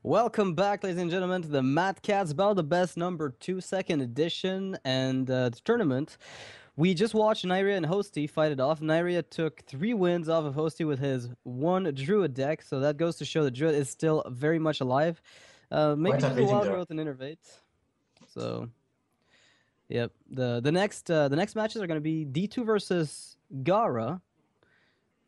Welcome back, ladies and gentlemen, to the Mad Cats Battle of the Best number 2 second edition and the tournament. We just watched Nyria and Hosty fight it off. Nyria took 3 wins off of Hosty with his 1 Druid deck, so that goes to show the Druid is still very much alive. Quite Maybe a just a beating wild there. growth and innervate. So, yep. The next matches are going to be D2 versus Gaara.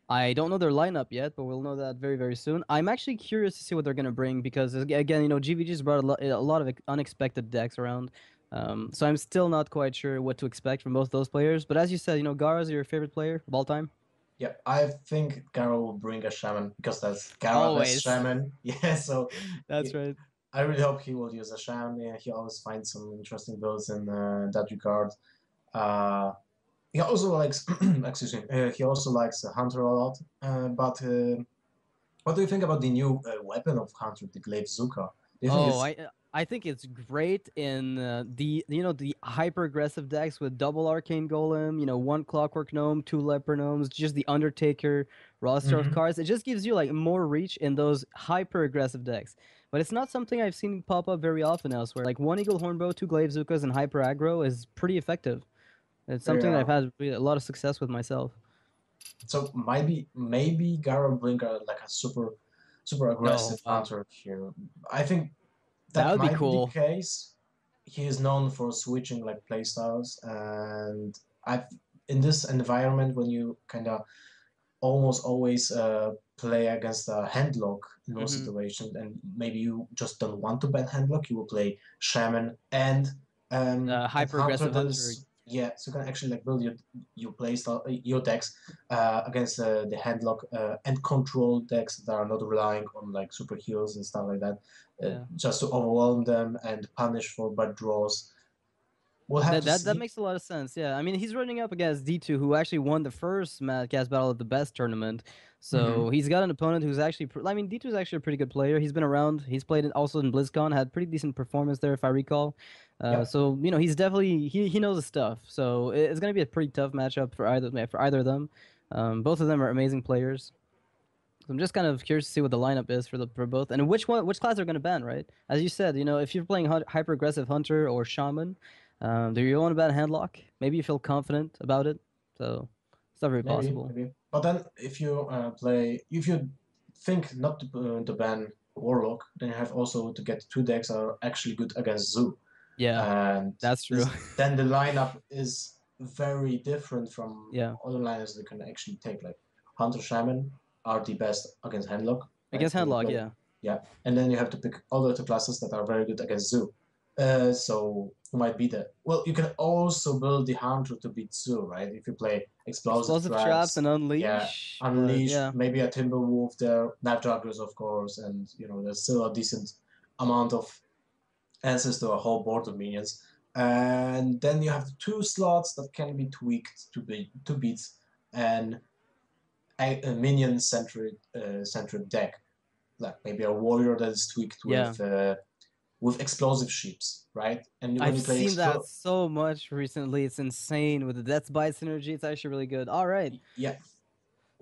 I don't know their lineup yet, but we'll know that very, very soon. I'm actually curious to see what they're going to bring because, again, GVG's brought a lot of unexpected decks around. So I'm still not quite sure what to expect from both those players. But as you said, Gara's your favorite player of all time? Yeah, I think Gaara will bring a shaman because that's Gaara best Always. shaman. Yeah, so That's right. I really hope he will use a shaman. Yeah, he always finds some interesting builds in that regard. Uh, he also likes, excuse me, he also likes Hunter a lot. But what do you think about the new weapon of Hunter, the Glaive Zuka? Do you think Oh, it's I think it's great in the hyper aggressive decks with double arcane golem, 1 clockwork gnome, 2 leper gnomes, just the Undertaker roster of Mhm. cards. It just gives you like more reach in those hyper aggressive decks. But it's not something I've seen pop up very often elsewhere. Like 1 Eagle Hornbow, 2 Glaive Zukas, and hyper aggro is pretty effective. It's something that I've Yeah. had really a lot of success with myself. So maybe Gaara bring like a super Oh, aggressive wow. Hunter here. I think That that would be might be the cool. case. He is known for switching like playstyles, and I've in this environment when you kind of almost always play against a handlock in most Hmm. situations, and maybe you just don't want to ban handlock, you will play shaman and Hyper hunter. aggressive That hunter. is yeah, so you can actually like build your playstyle, your decks against the handlock and control decks that are not relying on like super heals and stuff like that, Yeah. just to overwhelm them and punish for bad draws. We'll have That to that that see. makes a lot of sense. Yeah, I mean he's running up against D2, who actually won the first Madcast Battle of the Best tournament. So Hmm. he's got an opponent who's actually. I mean D2 is actually a pretty good player. He's been around. He's played also in BlizzCon. Had pretty decent performance there, if I recall. Yep. So he's definitely he knows his stuff. So it's gonna be a pretty tough matchup for either of them. Both of them are amazing players. So I'm just kind of curious to see what the lineup is for both, and which class they're going to ban, right? As you said, if you're playing hyper aggressive hunter or shaman, do you want to ban handlock? Maybe you feel confident about it, so it's not very Maybe, possible. maybe. But then, if you think not to ban Warlock, then you have also to get two decks that are actually good against Zoo, Yeah, and that's true. then the lineup is very different from Yeah, other lineups that can actually take. Like Hunter Shaman are the best against Handlock, right? against When you handlock, play, yeah. yeah, and then you have to pick other two classes that are very good against Zoo. So who might be that? Well, you can also build the Hunter to beat Zoo, right? If you play Explosive Explosive traps and Traps, yeah, unleash, but Unleash, yeah, maybe a Timberwolf there, Snapdragons, of course, and there's still a decent amount of answers to a whole board of minions. And then you have two slots that can be tweaked to beat an a minion centered deck, like maybe a warrior that is tweaked yeah. with explosive ships, right? And when I've you play seen that so much recently. It's insane with the Death's Bite synergy. It's actually really good. All right. yeah,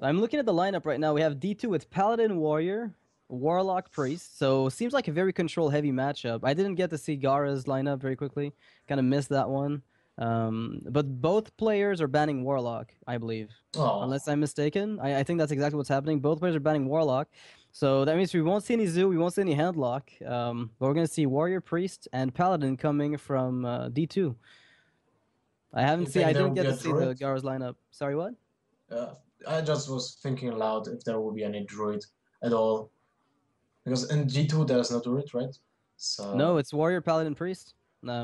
I'm looking at the lineup right now. We have D2 with Paladin Warrior, Warlock Priest. So seems like a very control heavy matchup. I didn't get to see Gaara's lineup very quickly. Kind of missed that one. But both players are banning Warlock, I believe. oh, Unless I'm mistaken. I think that's exactly what's happening. Both players are banning Warlock. So that means we won't see any Zoo, we won't see any Handlock. But we're going to see Warrior Priest and Paladin coming from D2. if maybe I there didn't will be get to a see the druid. Gaara's lineup. Sorry, what? Uh, I just was thinking aloud if there will be any druid at all, because in G2 there's no druid, right? No, So it's Warrior, Paladin, Priest.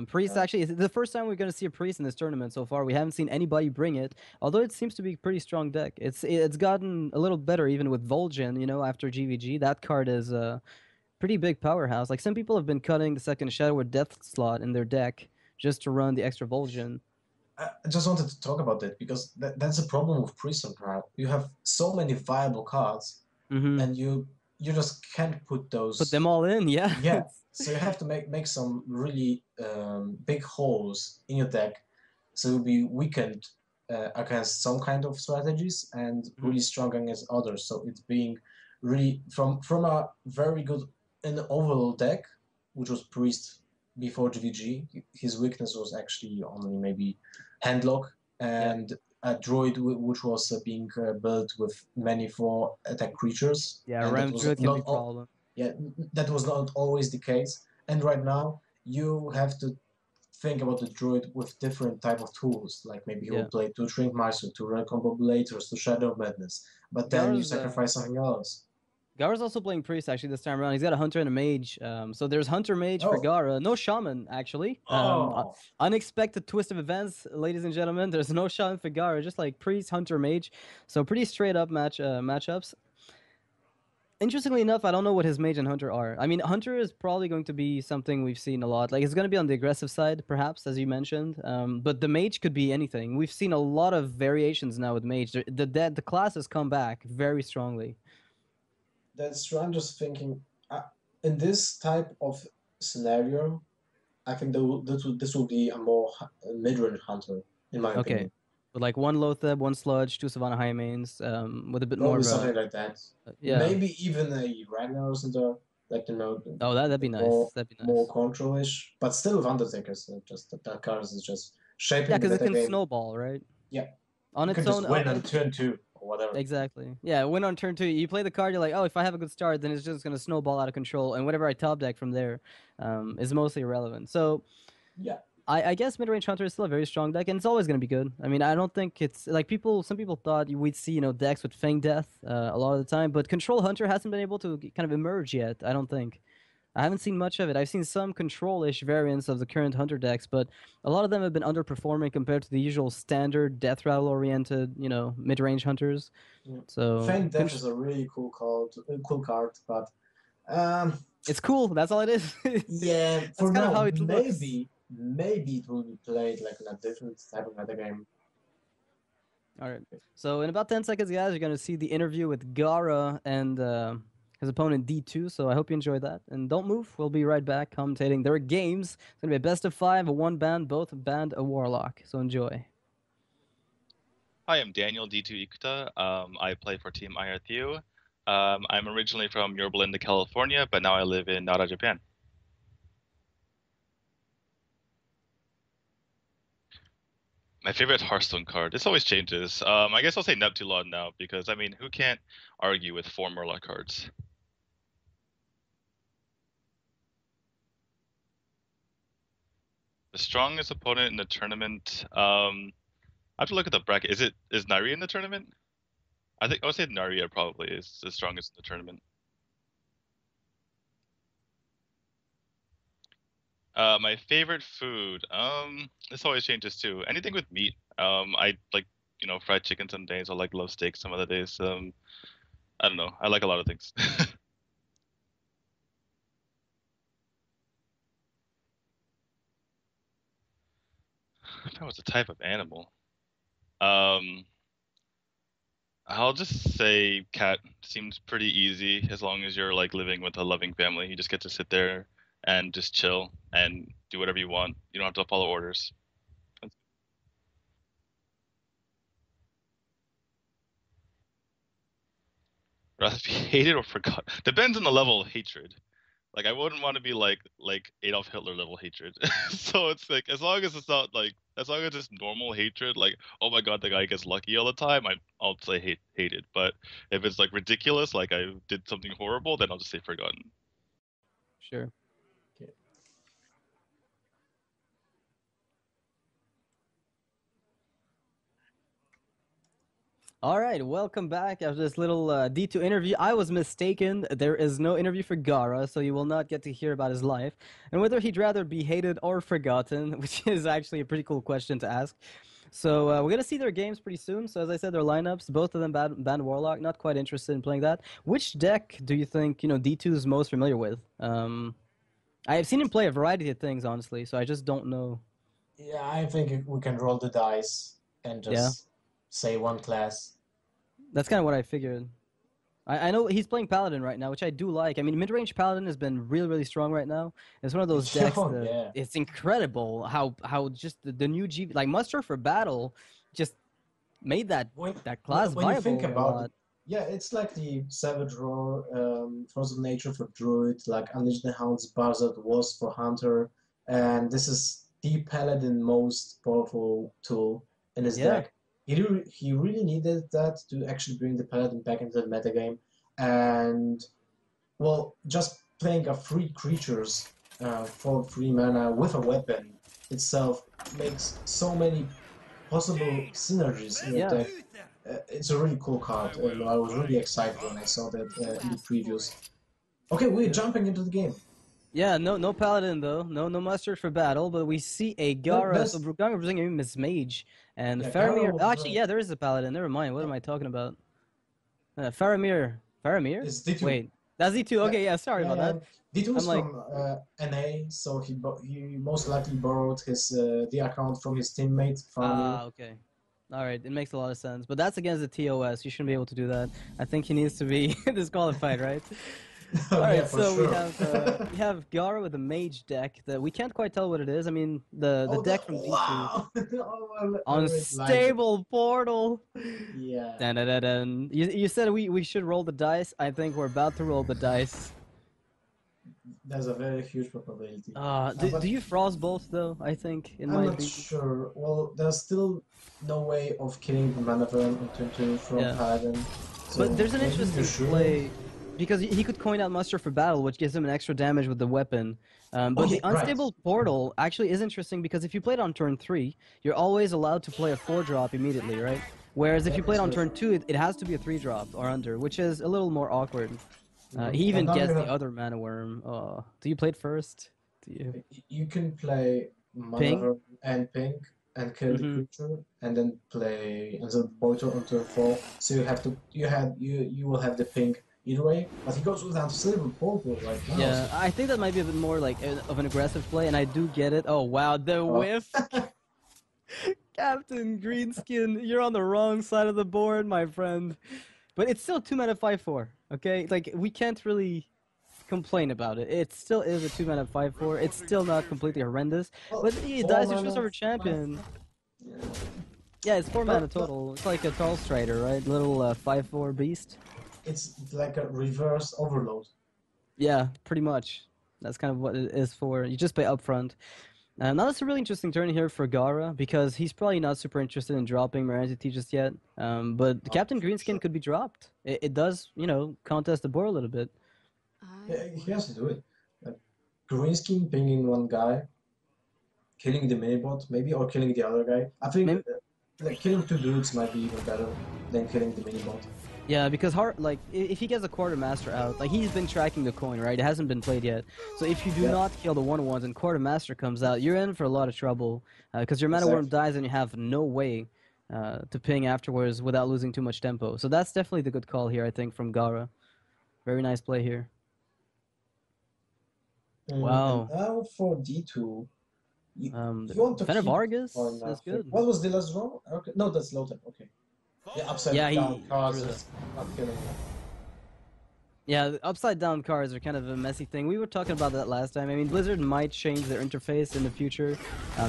Priest uh, actually is the first time we're going to see a priest in this tournament so far. We haven't seen anybody bring it, although it seems to be a pretty strong deck. It's gotten a little better even with Vol'jin. After GVG, that card is a pretty big powerhouse. Like some people have been cutting the second Shadow or Death slot in their deck just to run the extra Vol'jin. I just wanted to talk about that because that's a problem with Prison Trap. You have so many viable cards, Mm-hmm. and you just can't put Put them those. all in, yeah. Yeah, so you have to make some really big holes in your deck, so you'll be weakened against some kind of strategies and Mhm. really strong against others. So it's being really from a very good. an overall deck, which was Priest before GVG. His weakness was actually only maybe Handlock Yeah. and a Druid which was being built with many 4 attack creatures, Yeah, and that Ram was Druid can be not problem. yeah, that was not always the case. And right now you have to think about the Druid with different type of tools, like maybe he will Yeah. play 2 Shrink Mice, 2 Red Combobulators, 2 Shadow Madness, but then you Gara's sacrifice something else. Gara's also playing Priest actually this time around. He's got a Hunter and a Mage. So there's Hunter Mage for Oh, Gaara. No Shaman actually. oh, Unexpected twist of events, ladies and gentlemen. There's no Shaman for Gaara, just like Priest, Hunter, Mage. So pretty straight up matchups. Interestingly enough, I don't know what his Mage and Hunter are. I mean, Hunter is probably going to be something we've seen a lot. Like it's going to be on the aggressive side, perhaps, as you mentioned. But the Mage could be anything. We've seen a lot of variations now with Mage. The class has come back very strongly. that's true. I'm just thinking, in this type of scenario, I think this will be a more mid-range hunter, in my Okay. opinion. With like one Loatheb, one Sludge, two Savannah Highmanes, with a bit more Probably of a something like that. yeah. Maybe even a Ragnar Center, like Oh, that'd be more nice. That'd be more nice. control-ish, but still with Undertakers. Just that card is just Yeah, shaping the because it can metagame. snowball, right? Yeah, On you its can just own, win on turn 2 or whatever. exactly. Yeah, win on turn 2. You play the card, you're like, oh, if I have a good start, then it's just gonna snowball out of control, and whatever I top deck from there, is mostly irrelevant. So Yeah, I guess mid-range hunter is still a very strong deck, and it's always going to be good. I mean, I don't think it's like some people thought we'd see, decks with Fang Death a lot of the time, but Control Hunter hasn't been able to kind of emerge yet, I don't think. I haven't seen much of it. I've seen some control-ish variants of the current Hunter decks, but a lot of them have been underperforming compared to the usual standard Death Rattle-oriented, mid-range Hunters. yeah. So, Fang Death is a really cool card, but um, it's cool. That's all it is. yeah, That's for kind of how now, it looks. maybe it will be played like in a different type of metagame. All right. So in about 10 seconds, guys, you're going to see the interview with Gaara and his opponent DTwo. So I hope you enjoyed that. And don't move. We'll be right back commentating their games. It's going to be a best of 5, a 1-ban, both banned a Warlock. So enjoy. Hi, I'm Daniel D2 Ikuta. I play for Team DTwo. I'm originally from Yorba Linda, California, but now I live in Nara, Japan. My favorite Hearthstone card. This always changes. I guess I'll say Neptulon now because, I mean, who can't argue with 4 Murloc cards? The strongest opponent in the tournament. I have to look at the bracket. Is Nari in the tournament? I would say Narya probably is the strongest in the tournament. My favorite food. This always changes too. Anything with meat. I like, fried chicken some days. I love steak some other days. I don't know. I like a lot of things. That was a type of animal. Um, I'll just say cat seems pretty easy as long as you're like living with a loving family. You just get to sit there and just chill and do whatever you want. You don't have to follow orders. Rather be hated or forgotten. Depends on the level of hatred. Like I wouldn't want to be like Adolf Hitler level hatred. So it's like as long as it's not like as long as it's normal hatred, like oh my god the guy gets lucky all the time, I'll say hated. But if it's like ridiculous, like I did something horrible, then I'll just say forgotten. Sure. Okay. All right, welcome back after this little D2 interview. I was mistaken. There is no interview for Gaara, so you will not get to hear about his life and whether he'd rather be hated or forgotten, which is actually a pretty cool question to ask. So we're gonna see their games pretty soon. So as I said, their lineups, both of them banned Warlock. Not quite interested in playing that. Which deck do you think D2 is most familiar with? I have seen him play a variety of things, honestly. So I just don't know. Yeah, I think we can roll the dice and Yeah, just say one class. that's kind of what I figured. I know he's playing Paladin right now, which I do like. I mean, mid-range Paladin has been really, really strong right now. It's one of those decks Oh that yeah. it's incredible how just the new like Muster for Battle just made that When class when you think viable a about lot. Yeah, it's like the Savage Roar, Force of Nature for Druid, like Unleash the Hound's Buzzard was for Hunter, and this is the Paladin most powerful tool in his Yeah. deck. He really needed that to actually bring the Paladin back into the metagame, and well, just playing a free creatures for 3 mana with a weapon itself makes so many possible synergies in your Yeah. deck. It's a really cool card, and I was really excited when I saw that in the previews. Okay, we're jumping into the game. Yeah, no paladin though. No mustard for battle, but we see a Gaara. So Gaara representing him as mage and Yeah, Faramir. Gaara Oh, was, actually, yeah, there is a paladin. Never mind. What am I talking about? Faramir. Faramir? It's D2. Wait, that's D2. Okay, yeah, sorry about that. D2 is I'm like- from NA, so he most likely borrowed his the account from his teammate Faramir. Okay. All right, it makes a lot of sense. But that's against the TOS. You shouldn't be able to do that. I think he needs to be disqualified, right? All right, Yeah, for so sure. we have Gaara with a mage deck that we can't quite tell what it is. I mean, the deck from D2. Wow! Unstable portal. Yeah. Dun, dun, dun, dun. You said we should roll the dice. I think we're about to roll the dice. There's a very huge probability. Do you frost bolt though? I think it I'm might not be. sure. Well, there's still no way of killing the mana burn on turn 2 from Yeah. Paladin. So But there's an maybe you interesting should. play because he could coin out muster for battle, which gives him an extra damage with the weapon. But Okay, the unstable portal actually is interesting because if you play it on turn 3, you're always allowed to play a 4-drop immediately, right? Whereas if you play it on turn 2, it has to be a 3-drop or under, which is a little more awkward. He even And now gets you the have- other mana worm. Do you play it first? Do you? You can play mana Ping? burn and pink and kill the creature, and then play and the portal on turn 4. So you will have the pink either way. But he goes with unstable portal right now. Yeah, I think that might be a bit more like of an aggressive play, and I do get it. Oh wow, the whiff! Captain Greenskin, you're on the wrong side of the board, my friend. But it's still 2 mana 5/4. Okay, like we can't really complain about it. It still is a 2 mana 5/4. It's still not completely horrendous. Well, But he 4 dies to mana, Showstopper Champion. Yeah. Yeah, it's 4 mana But- total. It's like a Tall Strider, right? Little 5/4 beast. It's like a reverse overload. Yeah, pretty much. That's kind of what it is for. You just pay upfront. Now that's a really interesting turn here for Gaara because he's probably not super interested in dropping Morantity just yet. But Captain Greenskin sure. could be dropped. It does, contest the board a little bit. Yeah, he has to do it. Like, Greenskin pinging one guy, killing the minibot maybe, or killing the other guy. I think like killing 2 dudes might be even better than killing the minibot. Yeah, because if he gets a Quartermaster out, like he's been tracking the coin, right? It hasn't been played yet. So if you do not kill the 1/1s and Quartermaster comes out, you're in for a lot of trouble because your mana worm dies and you have no way to ping afterwards without losing too much tempo. So that's definitely the good call here, I think, from Gaara. Very nice play here. Wow. And now for D2. You want to Fen of keep Argus or is not? good. What was the last draw? Okay. No, that's low tech. Okay. Yeah, upside Yeah, down he cards drew is not killing him. Yeah, the upside down cards are kind of a messy thing. We were talking about that last time. I mean, Blizzard might change their interface in the future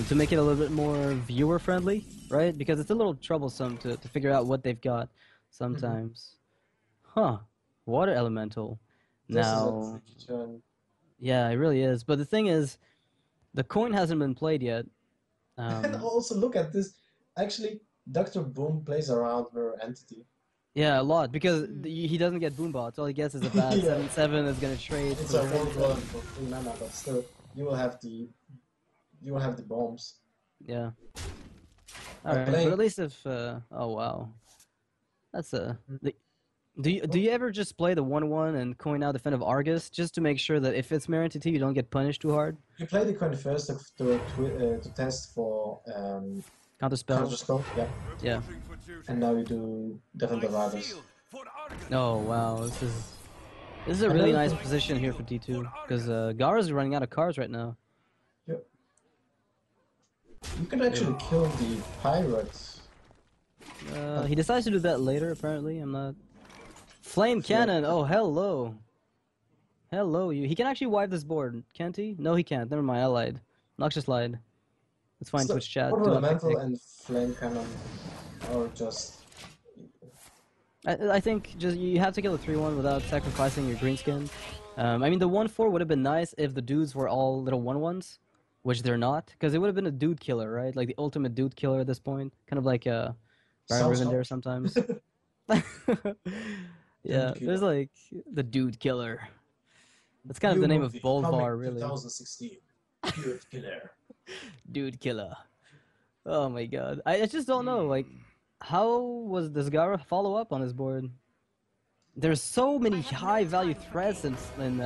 to make it a little bit more viewer friendly, right? Because it's a little troublesome to figure out what they've got sometimes. Huh. Water Elemental. This Now, is a tricky turn. yeah, it really is. But the thing is, the coin hasn't been played yet. And also look at this. Actually, Dr. Boom plays around her entity. Yeah, a lot, because he doesn't get boombots. All he gets is a bad Yeah. 7/7 is gonna trade. It's for a the world 7/7. golem for 3 mana, but still, you will have the bombs. Yeah. I'm Alright, but playing- at least if oh wow. That's do you ever just play the 1/1 and coin out the Fen of Argus just to make sure that if it's Mirror Entity you don't get punished too hard? You play the coin first to test for Counter spell? counterspell, yeah. Yeah. And now you do Defender Riders. Oh wow, this is a really nice position here for D2 because Gaara's running out of cards right now. Yep. You can actually kill the pirates. He decides to do that later apparently. I'm not. Flame Cannon. Oh hello. Hello you. He can actually wipe this board, can't he? No, he can't. Never mind. I lied. Noxious lied. Let's find So, Twitch chat. Water Do not Elemental pick. and Flame Cannon are just I think just you have to kill a 3-1 without sacrificing your green skin. I mean, the 1-4 would have been nice if the dudes were all little 1-1s, which they're not, because it would have been a dude killer, right? Like the ultimate dude killer at this point, kind of like Baron Sounds Rivendare hot. sometimes. Yeah, Dude there's killer. like the dude killer. That's kind of New the name of movie, Bolvar, coming really. 2016. Dude killer. Dude killer. Oh my god. I just don't know, like, how was this Gaara follow up on his board? There's so many high value threats in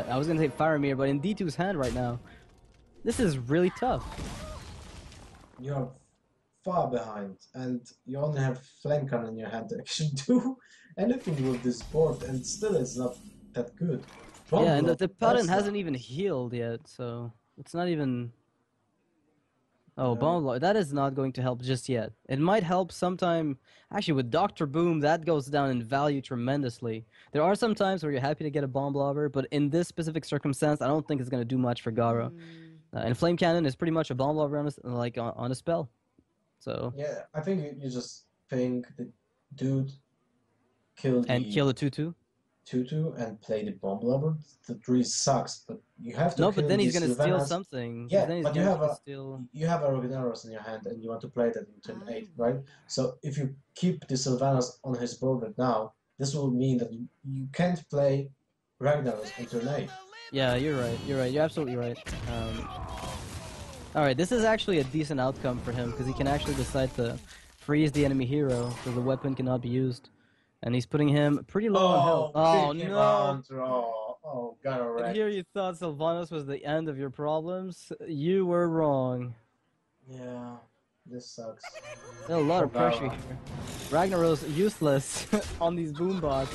I was gonna say Faramir, but in D2's hand right now. This is really tough. You're far behind, and you only have flame cannon in your hand to actually do anything with this board, and still it's not that good. Yeah, and Bomb the block, paladin that's hasn't not- even healed yet, so it's not even. Oh, Yeah. bomb block. That is not going to help just yet. It might help sometime. Actually, with Dr. Boom, that goes down in value tremendously. There are some times where you're happy to get a bomb blobber, but in this specific circumstance, I don't think it's going to do much for Gaara. And Flame Cannon is pretty much a bomb blobber on a spell. So Yeah, I think you just think the dude kill and the kill a 2/2. Tutu and play the bomb lover. That really sucks, but you have to No, kill but then he's these gonna steal Sylvanas. something. Yeah, Then he's but you gonna have a steal. you have a Rognaros in your hand and you want to play that in turn 8, right? So if you keep the Sylvanas on his board right now, this will mean that you can't play Ragnaros in turn 8. Yeah, you're right. You're right. You're absolutely right. All right, this is actually a decent outcome for him because he can actually decide to freeze the enemy hero so the weapon cannot be used, and he's putting him pretty low on health. Oh big no! Gaara And wrecked. here you thought Sylvanas was the end of your problems. You were wrong. Yeah, this sucks. There's a lot of Oh, pressure Gaara. here. Ragnaros useless on these boom bots.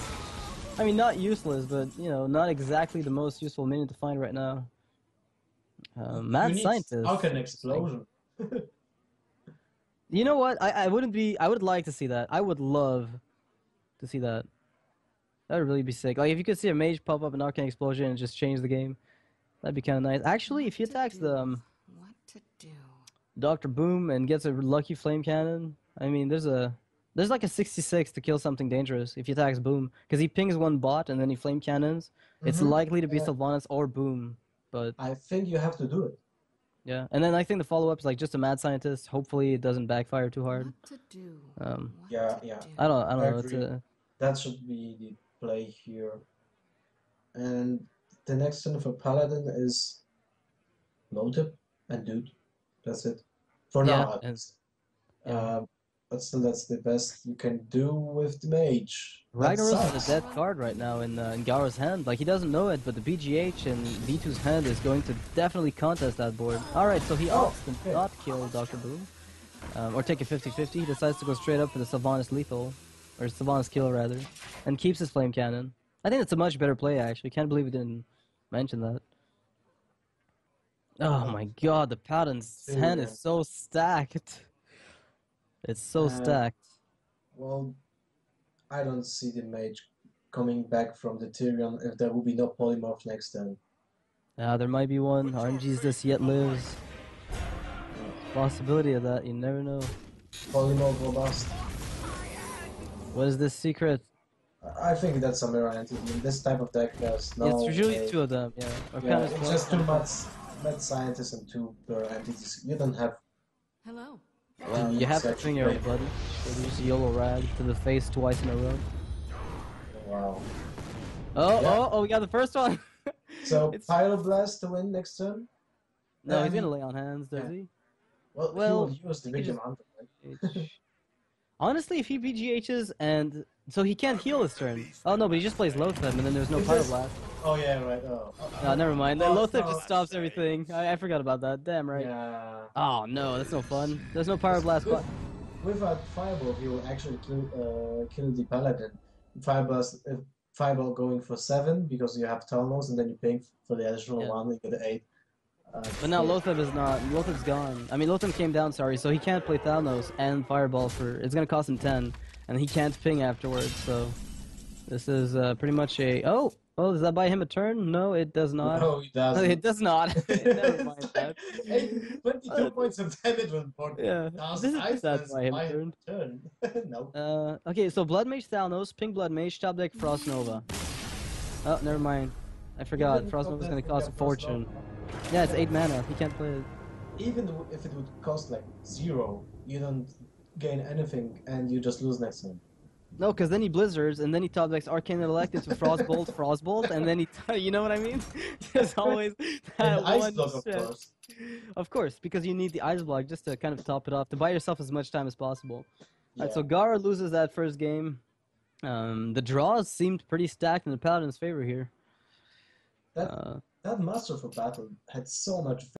I mean, not useless, but you know, not exactly the most useful minion to find right now. You Mad need scientist. Falcon Explosion. You know what? I wouldn't be. I would like to see that. I would love to see that. That would really be sick. Like if you could see a mage pop up an arcane explosion and just change the game, that'd be kind of nice. Actually, if he attacks the What to do? Dr. Boom and gets a lucky flame cannon, I mean, there's like a 66 to kill something dangerous if he attacks Boom because he pings one bot and then he flame cannons. It's Mhm. likely to be Yeah. Sylvanas or Boom, but I think you have to do it. yeah. And then I think the follow up is like just a mad scientist. Hopefully it doesn't backfire too hard. What to do? Um, What Yeah, to yeah. do? I don't know. It's agree. That should be the play here. And the next turn for Paladin is Motive and Dude. That's it. For Yeah, now, at and- least. yeah. But still, that's the best you can do with the mage. That Ragnaros is sucks. a dead card right now in Gaara's hand. Like, he doesn't know it, but the BGH in D2's hand is going to definitely contest that board. Alright, so he Oh, opts to okay. not kill Dr. Boom. Or take a 50-50. He decides to go straight up for the Sylvanas lethal. Or Sylvanas kill, rather. And keeps his flame cannon. I think it's a much better play, actually. Can't believe we didn't mention that. Oh my god, the Paladin's hand is so stacked. It's so stacked. Well, I don't see the mage coming back from the Tyrion if there will be no polymorph next turn. There might be one. RNG's this yet lives. Possibility of that, you never know. Polymorph or bust. What is this secret? I think that's a mirror entity. In this type of deck, there's no. It's usually way- two of them, yeah. Or Yeah, kind of it's just too much mad scientists and two mirror entities. You don't have. Hello. Well, you have to Such swing your great- buddy. So you just YOLO rag to the face twice in a row. Wow. Oh, Yeah. oh, we got the first one! So It's- Pyroblast to win next turn? No, I he's gonna mean- lay on hands, does yeah. he? Well, he will use the he big could just- amount of it. Honestly, if he BGHs and... So he can't heal this turn. Oh no, but he just plays Loatheb and then there's no Is this- Pyroblast. Oh yeah, right. Oh. No, never mind. Oh, Loatheb no. just stops everything. I forgot about that. Damn right. Yeah. Oh no, that's no fun. There's no Pyroblast. With, with a Fireball, he will actually kill the Paladin. Fireball going for 7 because you have Talnos and then you pay for the additional Yeah. 1, you get 8. But now yeah. Loatheb is not. Loatheb's gone. I mean, Loatheb came down, sorry, so he can't play Thalnos and Fireball for. It's gonna cost him 10, and he can't ping afterwards, so. This is pretty much a... Oh, does that buy him a turn? No, it does not. No, it doesn't. It does not. Never mind that. 22 points of damage on board. Yeah, Does this is Ice that Lance buy him buy turn. a turn? No. Okay, so Blood Mage Thalnos, Pink Blood Mage, top deck Frost Nova. Oh, never mind. I forgot. Even Frost top Nova's deck gonna we cost a got Frost fortune. Nova. Yeah, it's 8 mana. He can't play it. Even if it would cost like 0, you don't gain anything and you just lose next turn. No, because then he Blizzards, and then he top decks Arcane Elect into Frostbolt, Frostbolt, and then he... you know what I mean? There's always that And Ice one Block, of stretch. course. Of course, because you need the Ice Block just to kind of top it off, to buy yourself as much time as possible. Yeah. Alright, so Gaara loses that first game. The draws seemed pretty stacked in the Paladin's favor here. That Master for Battle had so much